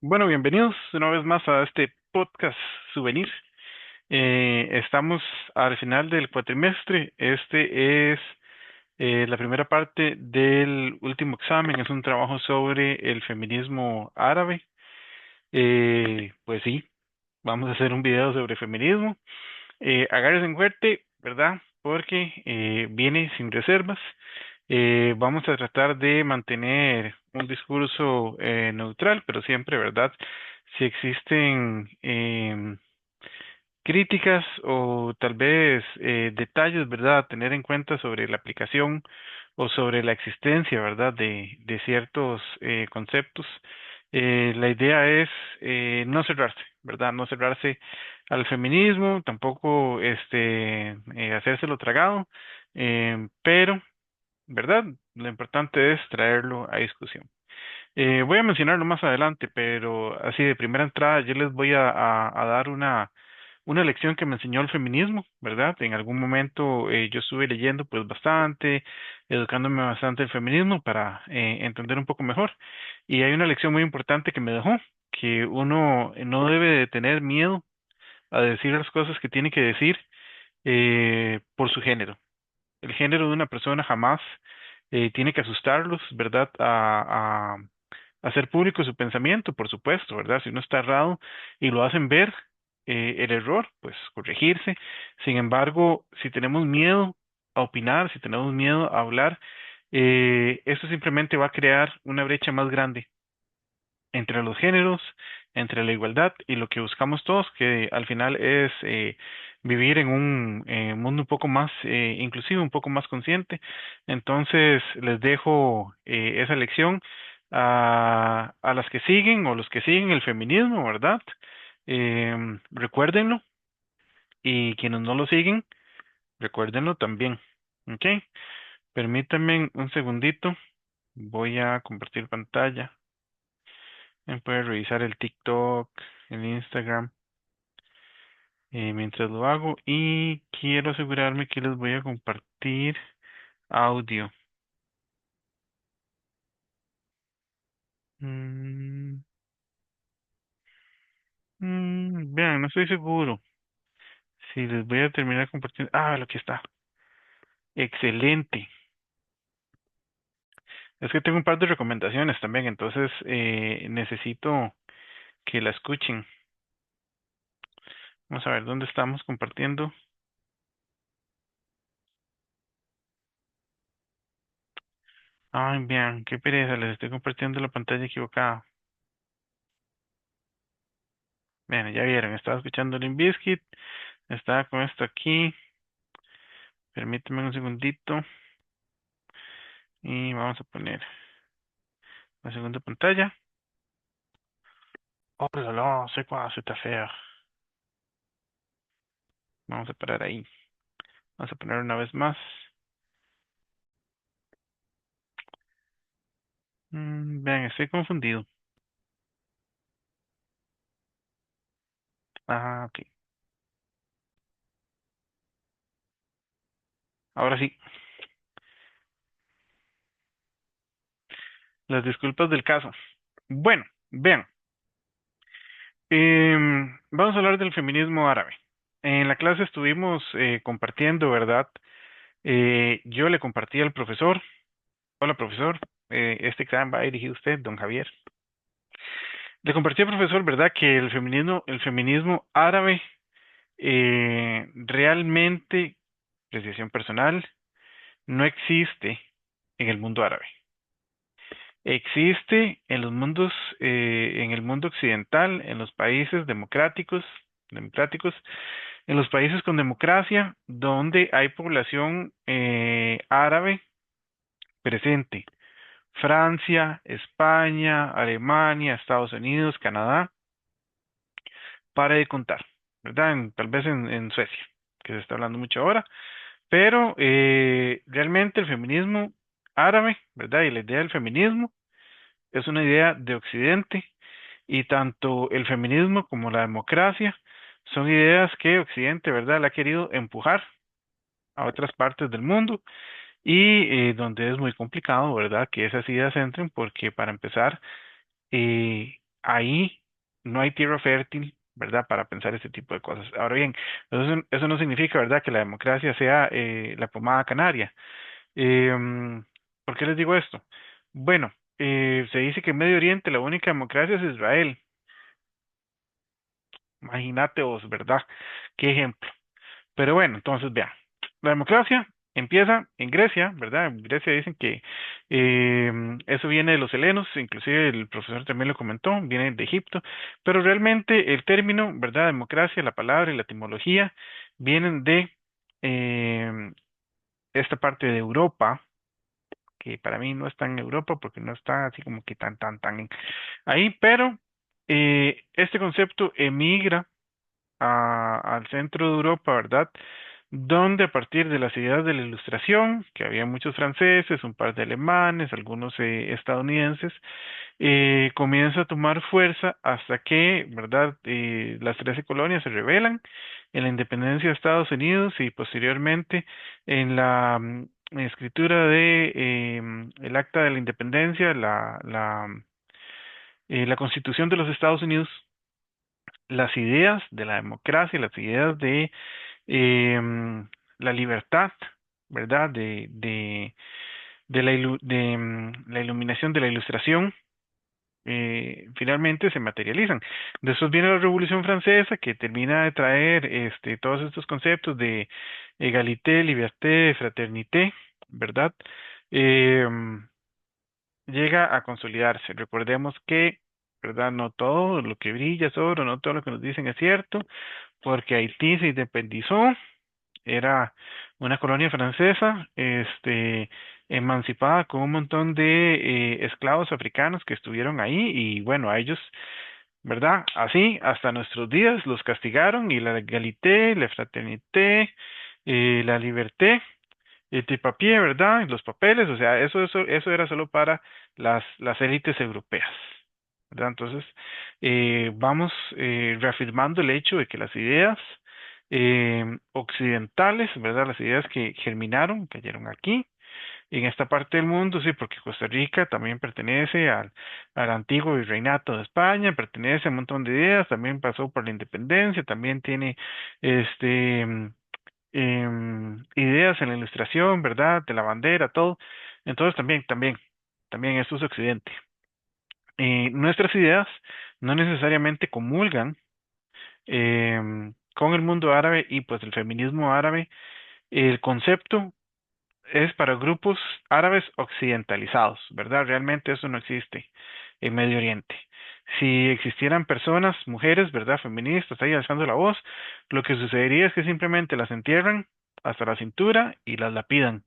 Bueno, bienvenidos una vez más a este podcast souvenir. Estamos al final del cuatrimestre. Este es la primera parte del último examen. Es un trabajo sobre el feminismo árabe. Pues sí, vamos a hacer un video sobre feminismo. Agárrense fuerte, ¿verdad? Porque viene sin reservas. Vamos a tratar de mantener un discurso neutral, pero siempre, ¿verdad? Si existen críticas o tal vez detalles, ¿verdad? A tener en cuenta sobre la aplicación o sobre la existencia, ¿verdad? De ciertos conceptos. La idea es no cerrarse, ¿verdad? No cerrarse al feminismo, tampoco hacérselo tragado, pero, ¿verdad? Lo importante es traerlo a discusión. Voy a mencionarlo más adelante, pero así de primera entrada yo les voy a dar una lección que me enseñó el feminismo, ¿verdad? En algún momento yo estuve leyendo pues bastante, educándome bastante el feminismo para entender un poco mejor. Y hay una lección muy importante que me dejó, que uno no debe de tener miedo a decir las cosas que tiene que decir por su género. El género de una persona jamás tiene que asustarlos, ¿verdad? A hacer público su pensamiento, por supuesto, ¿verdad? Si uno está errado y lo hacen ver el error, pues corregirse. Sin embargo, si tenemos miedo a opinar, si tenemos miedo a hablar, eso simplemente va a crear una brecha más grande entre los géneros, entre la igualdad y lo que buscamos todos, que al final es vivir en un mundo un poco más inclusivo, un poco más consciente. Entonces, les dejo esa lección a las que siguen o los que siguen el feminismo, ¿verdad? Recuérdenlo y quienes no lo siguen, recuérdenlo también. ¿Ok? Permítanme un segundito. Voy a compartir pantalla. Pueden revisar el TikTok, el Instagram, mientras lo hago. Y quiero asegurarme que les voy a compartir audio. Mm, vean, no estoy seguro si les voy a terminar compartiendo. Ah, lo que está. Excelente. Es que tengo un par de recomendaciones también, entonces necesito que la escuchen. Vamos a ver dónde estamos compartiendo. Ay, vean, qué pereza, les estoy compartiendo la pantalla equivocada. Vean, ya vieron, estaba escuchando Limp Bizkit, estaba con esto aquí. Permíteme un segundito y vamos a poner la segunda pantalla. Oh, no, sé cuál, está fea. Vamos a parar ahí. Vamos a poner una vez más. Vean, estoy confundido. Ah, ok. Ahora sí, las disculpas del caso. Bueno, vean, vamos a hablar del feminismo árabe. En la clase estuvimos compartiendo, ¿verdad? Yo le compartí al profesor. Hola, profesor. Este examen va dirigido a usted, don Javier. Le compartí al profesor, ¿verdad? Que el feminismo árabe realmente, apreciación personal, no existe en el mundo árabe. Existe en los mundos, en el mundo occidental, en los países democráticos, en los países con democracia, donde hay población árabe presente. Francia, España, Alemania, Estados Unidos, Canadá, para de contar, ¿verdad? Tal vez en Suecia, que se está hablando mucho ahora, pero realmente el feminismo árabe, ¿verdad? Y la idea del feminismo es una idea de Occidente y tanto el feminismo como la democracia son ideas que Occidente, ¿verdad?, le ha querido empujar a otras partes del mundo y donde es muy complicado, ¿verdad?, que esas ideas entren porque para empezar, ahí no hay tierra fértil, ¿verdad? Para pensar este tipo de cosas. Ahora bien, eso no significa, ¿verdad?, que la democracia sea la pomada canaria. ¿Por qué les digo esto? Bueno, se dice que en Medio Oriente la única democracia es Israel. Imagínate vos, ¿verdad? Qué ejemplo. Pero bueno, entonces vean, la democracia empieza en Grecia, ¿verdad? En Grecia dicen que eso viene de los helenos, inclusive el profesor también lo comentó, viene de Egipto, pero realmente el término, ¿verdad? Democracia, la palabra y la etimología vienen de em, esta parte de Europa, que para mí no está en Europa porque no está así como que tan ahí, pero este concepto emigra al centro de Europa, ¿verdad? Donde a partir de las ideas de la Ilustración, que había muchos franceses, un par de alemanes, algunos estadounidenses, comienza a tomar fuerza hasta que, ¿verdad? Las 13 colonias se rebelan en la independencia de Estados Unidos y posteriormente en la escritura de el Acta de la Independencia, la Constitución de los Estados Unidos, las ideas de la democracia, las ideas de la libertad, ¿verdad? La iluminación de la ilustración, finalmente se materializan. Después viene la Revolución Francesa que termina de traer todos estos conceptos de égalité, liberté, fraternité, ¿verdad? Em, Llega a consolidarse. Recordemos que, ¿verdad? No todo lo que brilla es oro, no todo lo que nos dicen es cierto, porque Haití se independizó, era una colonia francesa, emancipada con un montón de esclavos africanos que estuvieron ahí y bueno, a ellos, ¿verdad? Así, hasta nuestros días los castigaron y la égalité, la fraternité, la liberté, papier, ¿verdad? Los papeles, o sea, eso era solo para las élites europeas, ¿verdad? Entonces, vamos reafirmando el hecho de que las ideas occidentales, ¿verdad? Las ideas que germinaron, cayeron aquí, en esta parte del mundo, sí, porque Costa Rica también pertenece al antiguo virreinato de España, pertenece a un montón de ideas, también pasó por la independencia, también tiene este ideas en la ilustración, ¿verdad? De la bandera, todo. Entonces también esto es Occidente. Nuestras ideas no necesariamente comulgan con el mundo árabe y pues el feminismo árabe. El concepto es para grupos árabes occidentalizados, ¿verdad? Realmente eso no existe en Medio Oriente. Si existieran personas, mujeres, ¿verdad? Feministas ahí alzando la voz, lo que sucedería es que simplemente las entierran hasta la cintura y las lapidan,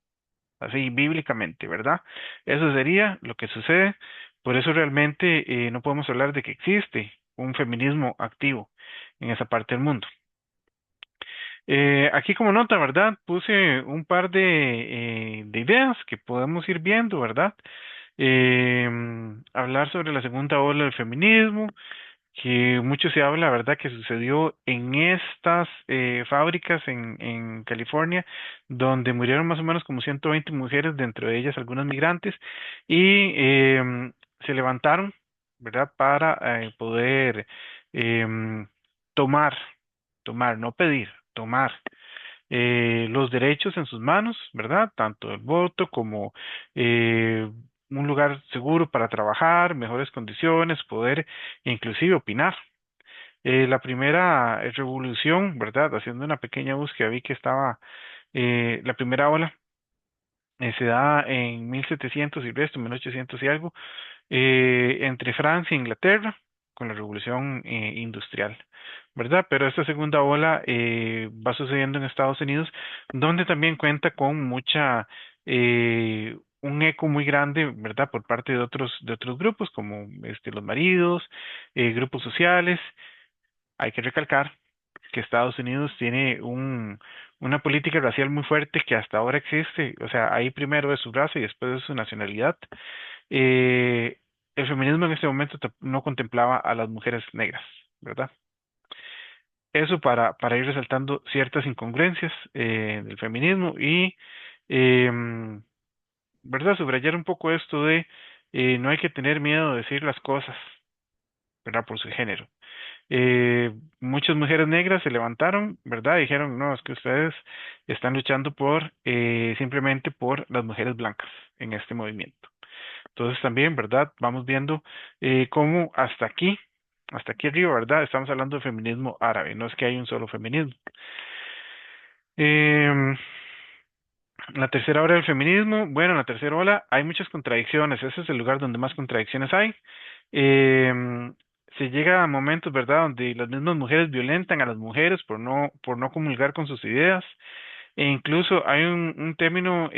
así bíblicamente, ¿verdad? Eso sería lo que sucede. Por eso realmente no podemos hablar de que existe un feminismo activo en esa parte del mundo. Aquí como nota, ¿verdad? Puse un par de ideas que podemos ir viendo, ¿verdad? Hablar sobre la segunda ola del feminismo, que mucho se habla, ¿verdad?, que sucedió en estas fábricas en California, donde murieron más o menos como 120 mujeres, dentro de ellas algunas migrantes, y se levantaron, ¿verdad?, para poder em, tomar, no pedir, tomar los derechos en sus manos, ¿verdad? Tanto el voto como eh, un lugar seguro para trabajar, mejores condiciones, poder inclusive opinar. La primera revolución, ¿verdad? Haciendo una pequeña búsqueda, vi que estaba la primera ola, se da en 1700 y resto, 1800 y algo, entre Francia e Inglaterra con la revolución industrial, ¿verdad? Pero esta segunda ola va sucediendo en Estados Unidos, donde también cuenta con un eco muy grande, ¿verdad? Por parte de otros grupos como los maridos, grupos sociales. Hay que recalcar que Estados Unidos tiene una política racial muy fuerte que hasta ahora existe, o sea, ahí primero es su raza y después es su nacionalidad. eh, el feminismo en este momento no contemplaba a las mujeres negras, ¿verdad? Eso para ir resaltando ciertas incongruencias del feminismo y, em, ¿verdad? Subrayar un poco esto de no hay que tener miedo de decir las cosas, ¿verdad? Por su género. Eh, Muchas mujeres negras se levantaron, ¿verdad? Y dijeron, no, es que ustedes están luchando por simplemente por las mujeres blancas en este movimiento. Entonces también, ¿verdad? Vamos viendo cómo hasta aquí arriba, ¿verdad? Estamos hablando de feminismo árabe, no es que hay un solo feminismo. Em, la tercera ola del feminismo, bueno, en la tercera ola hay muchas contradicciones, ese es el lugar donde más contradicciones hay. Em, Se llega a momentos, ¿verdad?, donde las mismas mujeres violentan a las mujeres por no comulgar con sus ideas, e incluso hay un término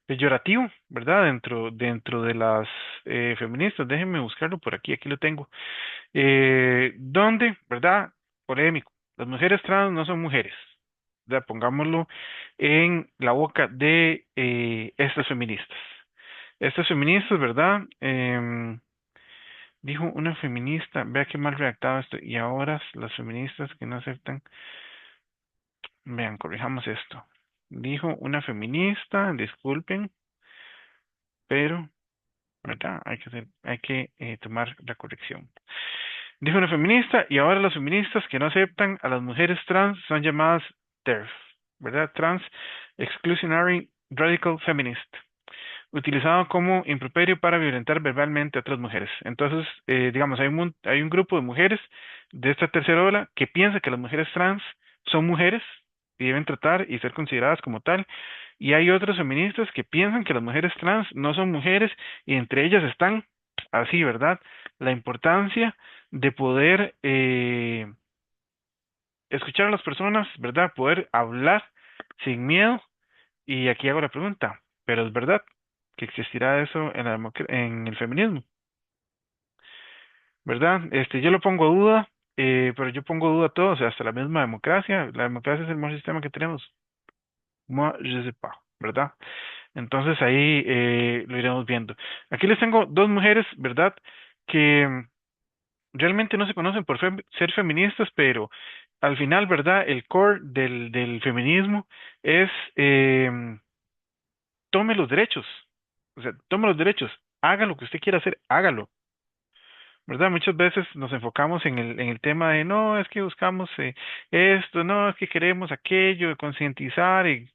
peyorativo, ¿verdad?, dentro de las feministas, déjenme buscarlo por aquí, aquí lo tengo, donde, ¿verdad?, polémico, las mujeres trans no son mujeres, ¿verdad? Pongámoslo en la boca de estas feministas. Estas feministas, ¿verdad? Dijo una feminista, vea qué mal redactado esto, y ahora las feministas que no aceptan, vean, corrijamos esto. Dijo una feminista, disculpen, pero, ¿verdad? Hay que tomar la corrección. Dijo una feminista, y ahora las feministas que no aceptan a las mujeres trans son llamadas TERF, ¿verdad? Trans Exclusionary Radical Feminist, utilizado como improperio para violentar verbalmente a otras mujeres. Entonces, digamos, hay un grupo de mujeres de esta tercera ola que piensa que las mujeres trans son mujeres y deben tratar y ser consideradas como tal. Y hay otras feministas que piensan que las mujeres trans no son mujeres y entre ellas están, así, ¿verdad? La importancia de poder escuchar a las personas, ¿verdad? Poder hablar sin miedo. Y aquí hago la pregunta, ¿pero es verdad que existirá eso en en el feminismo? ¿Verdad? Yo lo pongo a duda, pero yo pongo a duda todo, o sea, hasta la misma democracia. La democracia es el mejor sistema que tenemos. Moi, je sais pas, ¿verdad? Entonces ahí lo iremos viendo. Aquí les tengo dos mujeres, ¿verdad? Que realmente no se conocen por ser feministas, pero al final, ¿verdad? El core del feminismo es tome los derechos. O sea, tome los derechos. Haga lo que usted quiera hacer, hágalo. ¿Verdad? Muchas veces nos enfocamos en el tema de no, es que buscamos esto, no, es que queremos aquello, de concientizar y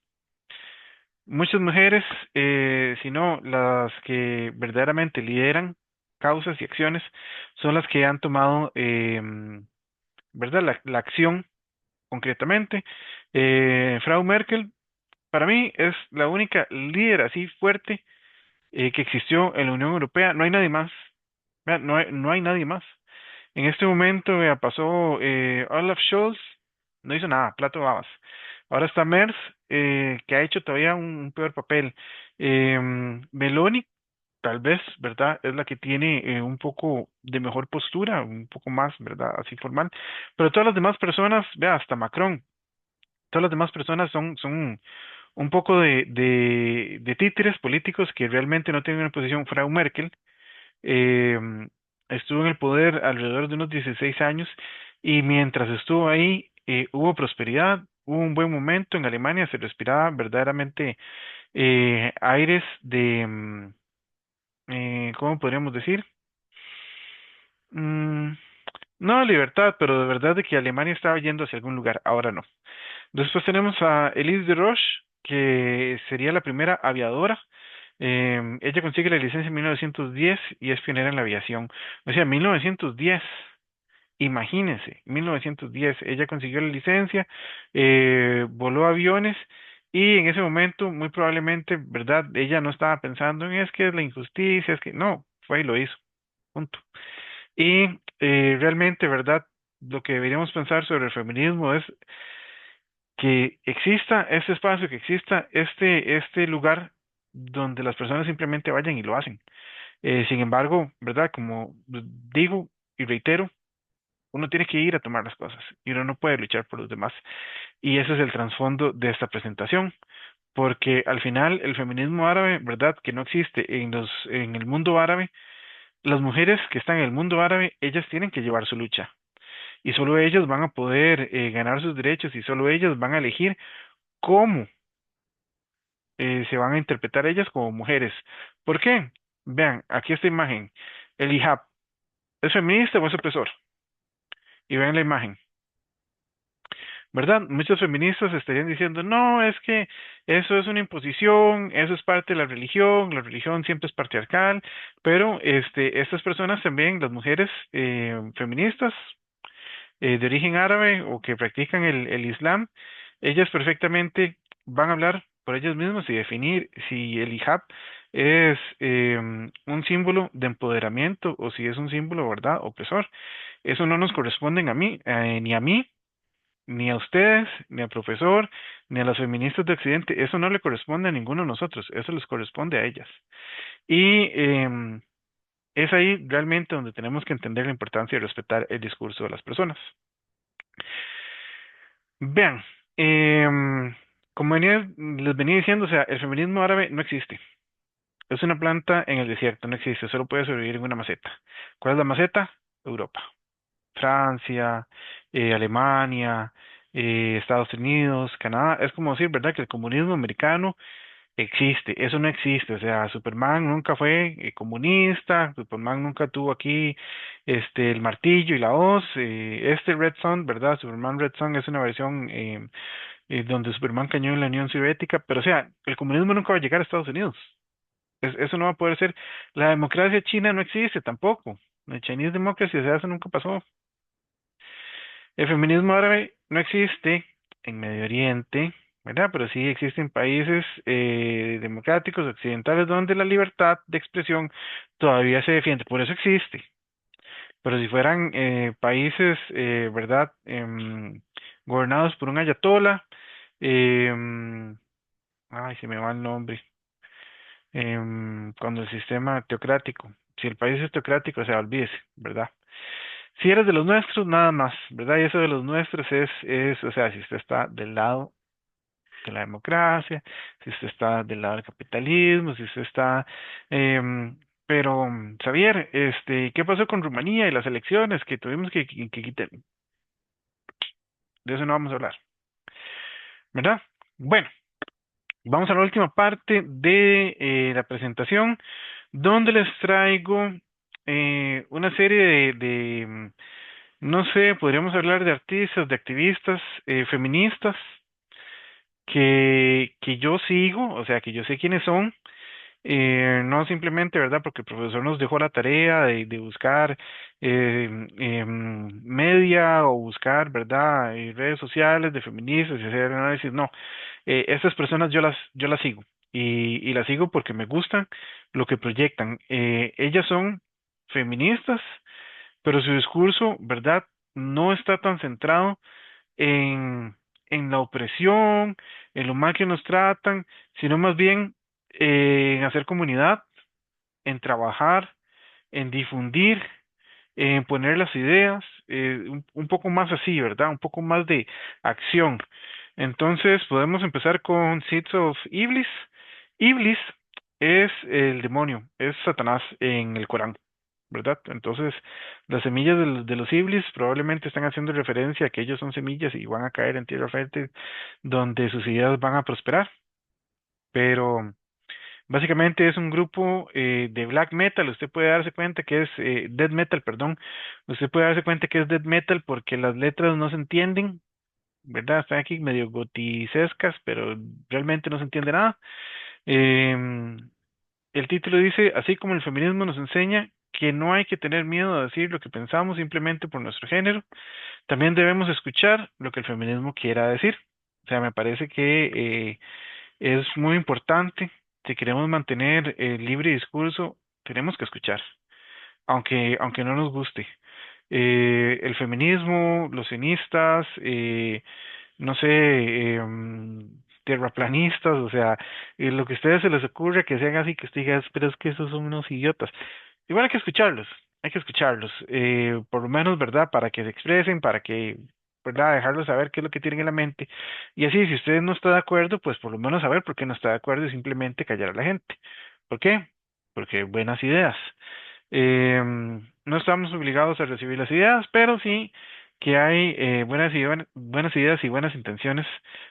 muchas mujeres, sino las que verdaderamente lideran causas y acciones, son las que han tomado, ¿verdad? La acción concretamente. Frau Merkel, para mí, es la única líder así fuerte que existió en la Unión Europea. No hay nadie más. Vea, no hay nadie más. En este momento pasó Olaf Scholz, no hizo nada, plato de babas. Ahora está Merz, que ha hecho todavía un peor papel. Meloni, tal vez, ¿verdad? Es la que tiene un poco de mejor postura, un poco más, ¿verdad? Así formal. Pero todas las demás personas, vea, hasta Macron, todas las demás personas son un poco de títeres políticos que realmente no tienen una posición. Frau Merkel eh, estuvo en el poder alrededor de unos 16 años y mientras estuvo ahí hubo prosperidad, hubo un buen momento en Alemania, se respiraba verdaderamente aires de, ¿cómo podríamos decir? Mm, no libertad, pero de verdad de que Alemania estaba yendo hacia algún lugar, ahora no. Después tenemos a Elise de Roche, que sería la primera aviadora. Ella consigue la licencia en 1910 y es pionera en la aviación. O sea, 1910, imagínense, 1910, ella consiguió la licencia, voló aviones y en ese momento, muy probablemente, ¿verdad? Ella no estaba pensando en es que es la injusticia, es que no, fue y lo hizo, punto. Y realmente, ¿verdad? Lo que deberíamos pensar sobre el feminismo es que exista este espacio, que exista este lugar donde las personas simplemente vayan y lo hacen. Sin embargo, ¿verdad? Como digo y reitero, uno tiene que ir a tomar las cosas y uno no puede luchar por los demás. Y ese es el trasfondo de esta presentación, porque al final el feminismo árabe, ¿verdad? Que no existe en el mundo árabe, las mujeres que están en el mundo árabe, ellas tienen que llevar su lucha. Y solo ellas van a poder ganar sus derechos y solo ellas van a elegir cómo se van a interpretar ellas como mujeres. ¿Por qué? Vean, aquí esta imagen, el hijab. ¿Es feminista o es opresor? Y vean la imagen. ¿Verdad? Muchos feministas estarían diciendo, no, es que eso es una imposición, eso es parte de la religión siempre es patriarcal, pero estas personas también, las mujeres feministas de origen árabe o que practican el Islam, ellas perfectamente van a hablar por ellas mismas y definir si el hijab es un símbolo de empoderamiento o si es un símbolo, ¿verdad?, opresor. Eso no nos corresponde a mí, ni a mí, ni a ustedes, ni al profesor, ni a las feministas de Occidente. Eso no le corresponde a ninguno de nosotros, eso les corresponde a ellas. Y es ahí realmente donde tenemos que entender la importancia de respetar el discurso de las personas. Vean, como les venía diciendo, o sea, el feminismo árabe no existe. Es una planta en el desierto, no existe, solo puede sobrevivir en una maceta. ¿Cuál es la maceta? Europa. Francia, Alemania, Estados Unidos, Canadá. Es como decir, ¿verdad?, que el comunismo americano existe. Eso no existe. O sea, Superman nunca fue comunista, Superman nunca tuvo aquí el martillo y la hoz. Red Son, ¿verdad? Superman Red Son es una versión donde Superman cayó en la Unión Soviética, pero o sea, el comunismo nunca va a llegar a Estados Unidos. Eso no va a poder ser. La democracia china no existe tampoco. La Chinese Democracy, o sea, eso nunca pasó. El feminismo árabe no existe en Medio Oriente, ¿verdad? Pero sí existen países democráticos occidentales donde la libertad de expresión todavía se defiende. Por eso existe. Pero si fueran países, ¿verdad? Gobernados por un ayatollah, em, ay, se me va el nombre, cuando el sistema teocrático, si el país es teocrático, o sea, olvídese, ¿verdad? Si eres de los nuestros, nada más, ¿verdad? Y eso de los nuestros o sea, si usted está del lado de la democracia, si usted está del lado del capitalismo, si usted está, pero, Xavier, ¿qué pasó con Rumanía y las elecciones que tuvimos que quitar? De eso no vamos a hablar, ¿verdad? Bueno, vamos a la última parte de la presentación, donde les traigo una serie no sé, podríamos hablar de artistas, de activistas feministas que yo sigo, o sea, que yo sé quiénes son, no simplemente, ¿verdad? Porque el profesor nos dejó la tarea de buscar media o buscar, ¿verdad? Redes sociales de feministas y hacer análisis, no, estas personas yo las sigo y las sigo porque me gustan lo que proyectan. Ellas son feministas, pero su discurso, ¿verdad? No está tan centrado en, en la opresión, en lo mal que nos tratan, sino más bien en hacer comunidad, en trabajar, en difundir, en poner las ideas, un poco más así, ¿verdad? Un poco más de acción. Entonces podemos empezar con Seeds of Iblis. Iblis es el demonio, es Satanás en el Corán, ¿verdad? Entonces, las semillas de los iblis probablemente están haciendo referencia a que ellos son semillas y van a caer en tierra fértil donde sus ideas van a prosperar. Pero básicamente es un grupo de black metal. Usted puede darse cuenta que es death metal, perdón. Usted puede darse cuenta que es death metal porque las letras no se entienden, ¿verdad? Están aquí medio goticescas, pero realmente no se entiende nada. Em, el título dice, así como el feminismo nos enseña que no hay que tener miedo a decir lo que pensamos simplemente por nuestro género, también debemos escuchar lo que el feminismo quiera decir. O sea, me parece que es muy importante, si queremos mantener el libre discurso, tenemos que escuchar, aunque no nos guste. El feminismo, los feministas, no sé, terraplanistas, o sea, lo que a ustedes se les ocurre que sean así, que usted diga, pero es que esos son unos idiotas. Igual hay que escucharlos, por lo menos, ¿verdad? Para que se expresen, para que, ¿verdad? Dejarlos saber qué es lo que tienen en la mente. Y así, si usted no está de acuerdo, pues por lo menos saber por qué no está de acuerdo y simplemente callar a la gente. ¿Por qué? Porque buenas ideas. No estamos obligados a recibir las ideas, pero sí que hay buenas ideas y buenas intenciones,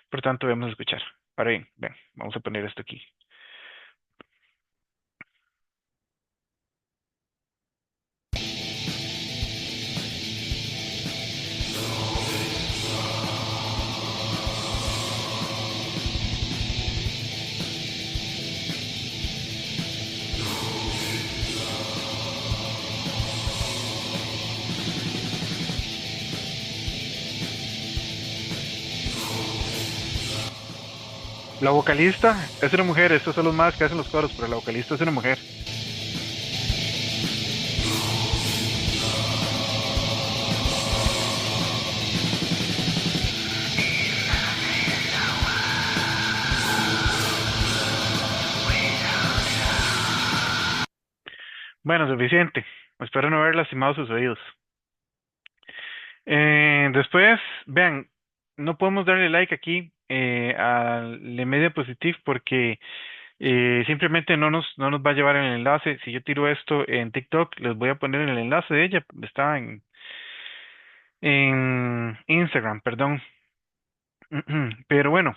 por tanto debemos escuchar. Ahora bien, ven, vamos a poner esto aquí. La vocalista es una mujer, estos son los más que hacen los coros, pero la vocalista es una mujer. Bueno, suficiente. Espero no haber lastimado sus oídos. Después, vean, no podemos darle like aquí al Media Positive porque simplemente no nos va a llevar el enlace. Si yo tiro esto en TikTok, les voy a poner el enlace de ella. Está en Instagram, perdón. Pero bueno,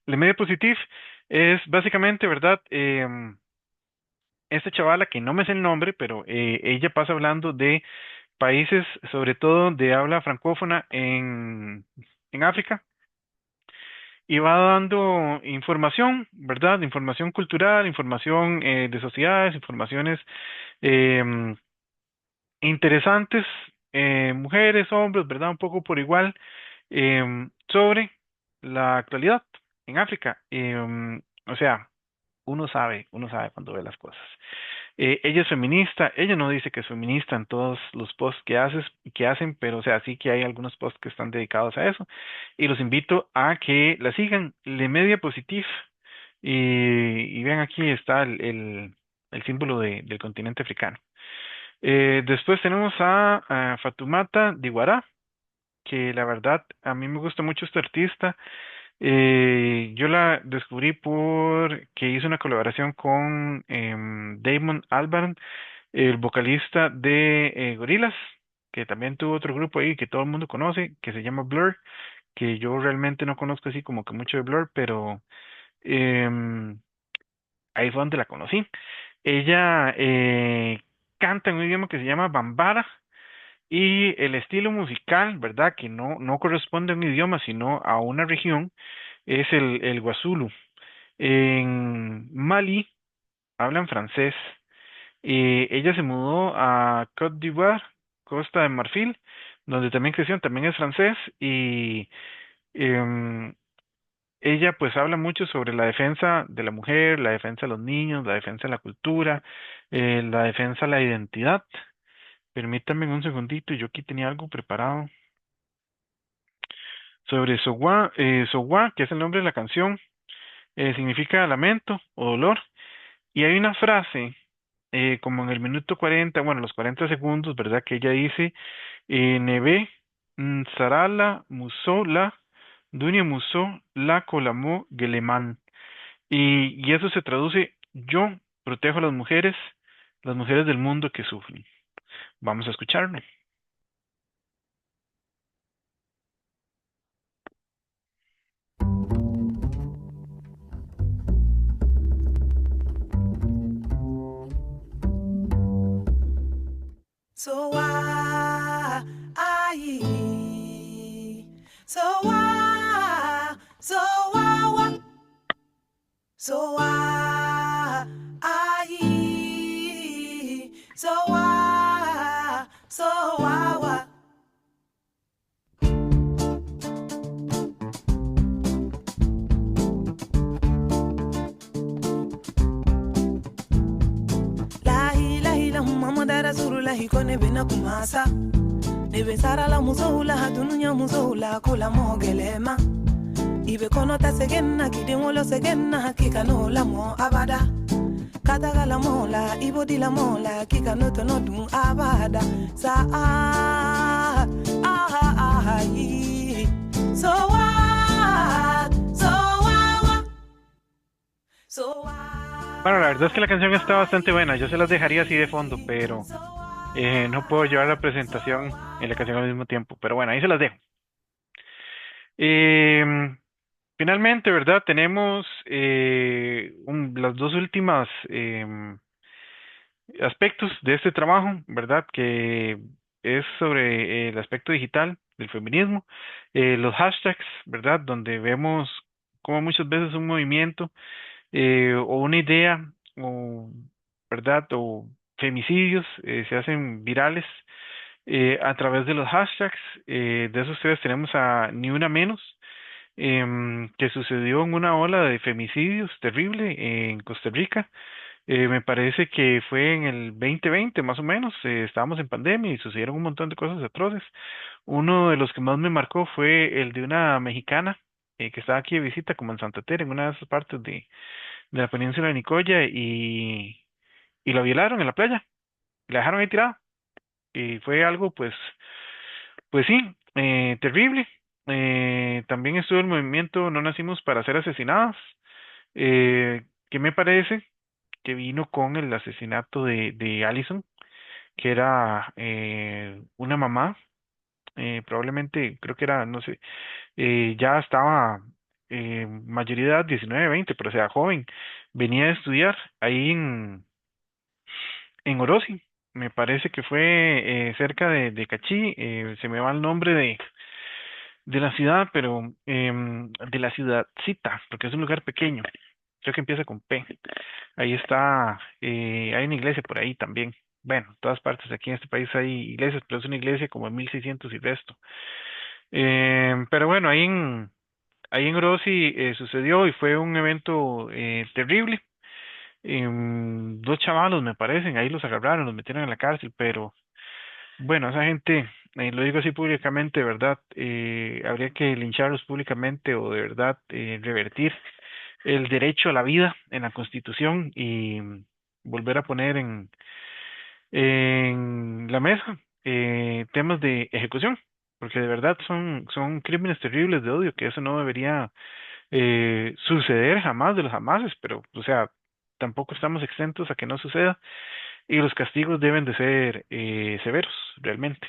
Le Media Positive es básicamente, ¿verdad? Esta chavala que no me sé el nombre, pero ella pasa hablando de países, sobre todo de habla francófona en África, y va dando información, ¿verdad? Información cultural, información de sociedades, informaciones em, interesantes, mujeres, hombres, ¿verdad? Un poco por igual, sobre la actualidad en África. O sea, uno sabe cuando ve las cosas. Ella es feminista, ella no dice que es feminista en todos los posts que hacen, pero o sea, sí que hay algunos posts que están dedicados a eso. Y los invito a que la sigan, Le Media Positive. Y vean aquí está el símbolo del continente africano. Después tenemos a Fatumata Diwarra, que la verdad a mí me gusta mucho esta artista. Yo la descubrí porque hizo una colaboración con Damon Albarn, el vocalista de Gorillaz, que también tuvo otro grupo ahí que todo el mundo conoce, que se llama Blur, que yo realmente no conozco así como que mucho de Blur, pero em, ahí fue donde la conocí. Ella canta en un idioma que se llama Bambara y el estilo musical, ¿verdad? Que no corresponde a un idioma, sino a una región, es el Guazulu. En Mali hablan francés. Ella se mudó a Côte d'Ivoire, Costa de Marfil, donde también creció, también es francés y em, ella pues habla mucho sobre la defensa de la mujer, la defensa de los niños, la defensa de la cultura, la defensa de la identidad. Permítanme un segundito, yo aquí tenía algo preparado sobre Sowa, Sowa, que es el nombre de la canción, significa lamento o dolor, y hay una frase como en el minuto 40, bueno, los 40 segundos, ¿verdad? Que ella dice, Neve, Sarala, Musola, Dunia Muso, La Colamo, Geleman. Y eso se traduce, yo protejo a las mujeres del mundo que sufren. Vamos a escucharlo. So why, I, so why, so why, so why, I, so why. Lahi lahi la Muhammad Rasulullah kone bina kumasa. Nebe sara la musoula dununya musoula kula mogelema. Ibe kono ta segenna kidimolo segenna hakika no la mo abada. Kataga la mola ibodi la mola kika no to no dun abada. Sa yi. So what? So what? So Bueno, la verdad es que la canción está bastante buena. Yo se las dejaría así de fondo, pero no puedo llevar la presentación y la canción al mismo tiempo. Pero bueno, ahí se las dejo. Em, Finalmente, ¿verdad? Tenemos las dos últimas aspectos de este trabajo, ¿verdad? Que es sobre el aspecto digital del feminismo, los hashtags, ¿verdad? Donde vemos como muchas veces un movimiento o una idea, o, ¿verdad? O femicidios se hacen virales a través de los hashtags. De esos tres tenemos a Ni Una Menos, que sucedió en una ola de femicidios terrible en Costa Rica. Me parece que fue en el 2020 más o menos, estábamos en pandemia y sucedieron un montón de cosas atroces. Uno de los que más me marcó fue el de una mexicana que estaba aquí de visita, como en Santa Tere, en una de esas partes de la península de Nicoya, y la violaron en la playa, la dejaron ahí tirada. Y fue algo, pues sí, terrible. También estuvo el movimiento No Nacimos para Ser Asesinados, que me parece que vino con el asesinato de Allison, que era una mamá, probablemente, creo que era, no sé, ya estaba mayoría de edad, 19, 20, pero o sea, joven, venía a estudiar ahí en Orosi, me parece que fue cerca de Cachí, se me va el nombre de la ciudad, pero de la ciudadcita, porque es un lugar pequeño, creo que empieza con P. Ahí está, hay una iglesia por ahí también. Bueno, en todas partes aquí en este país hay iglesias, pero es una iglesia como en 1600 y resto. Pero bueno, ahí en Orosi sucedió y fue un evento terrible. Dos chavalos, me parecen, ahí los agarraron, los metieron en la cárcel, pero bueno, esa gente, lo digo así públicamente, de verdad, habría que lincharlos públicamente o de verdad revertir el derecho a la vida en la Constitución y volver a poner en la mesa temas de ejecución, porque de verdad son crímenes terribles de odio, que eso no debería suceder jamás de los jamases, pero o sea, tampoco estamos exentos a que no suceda y los castigos deben de ser severos, realmente.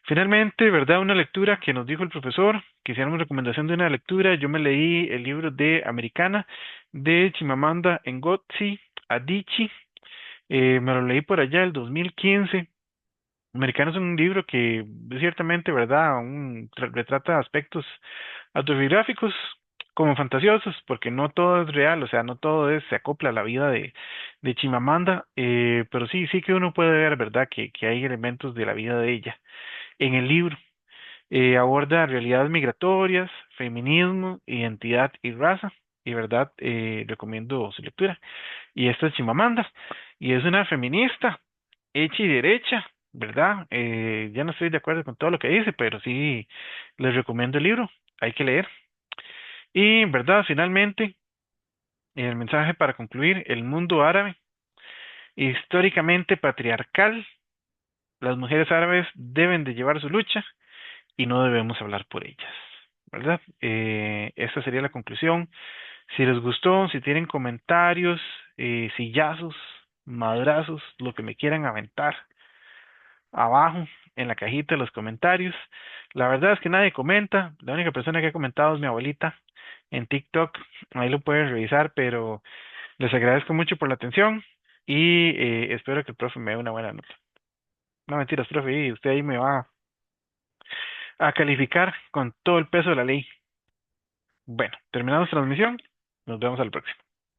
Finalmente, ¿verdad? Una lectura que nos dijo el profesor, que hiciéramos recomendación de una lectura. Yo me leí el libro de Americana de Chimamanda Ngozi Adichie. Me lo leí por allá el 2015. Americana es un libro que ciertamente, ¿verdad? Retrata aspectos autobiográficos como fantasiosos, porque no todo es real, o sea, no todo se acopla a la vida de Chimamanda, pero sí que uno puede ver, ¿verdad? Que hay elementos de la vida de ella en el libro. Aborda realidades migratorias, feminismo, identidad y raza. Y verdad, recomiendo su lectura. Y esta es Chimamanda. Y es una feminista, hecha y derecha, ¿verdad? Ya no estoy de acuerdo con todo lo que dice, pero sí les recomiendo el libro. Hay que leer. Y, ¿verdad? Finalmente, el mensaje para concluir, el mundo árabe, históricamente patriarcal, las mujeres árabes deben de llevar su lucha y no debemos hablar por ellas, ¿verdad? Esta sería la conclusión. Si les gustó, si tienen comentarios, sillazos, madrazos, lo que me quieran aventar abajo en la cajita de los comentarios. La verdad es que nadie comenta. La única persona que ha comentado es mi abuelita en TikTok. Ahí lo pueden revisar, pero les agradezco mucho por la atención y espero que el profe me dé una buena nota. No mentiras, profe, y usted ahí me va a calificar con todo el peso de la ley. Bueno, terminamos transmisión. Nos vemos al próximo.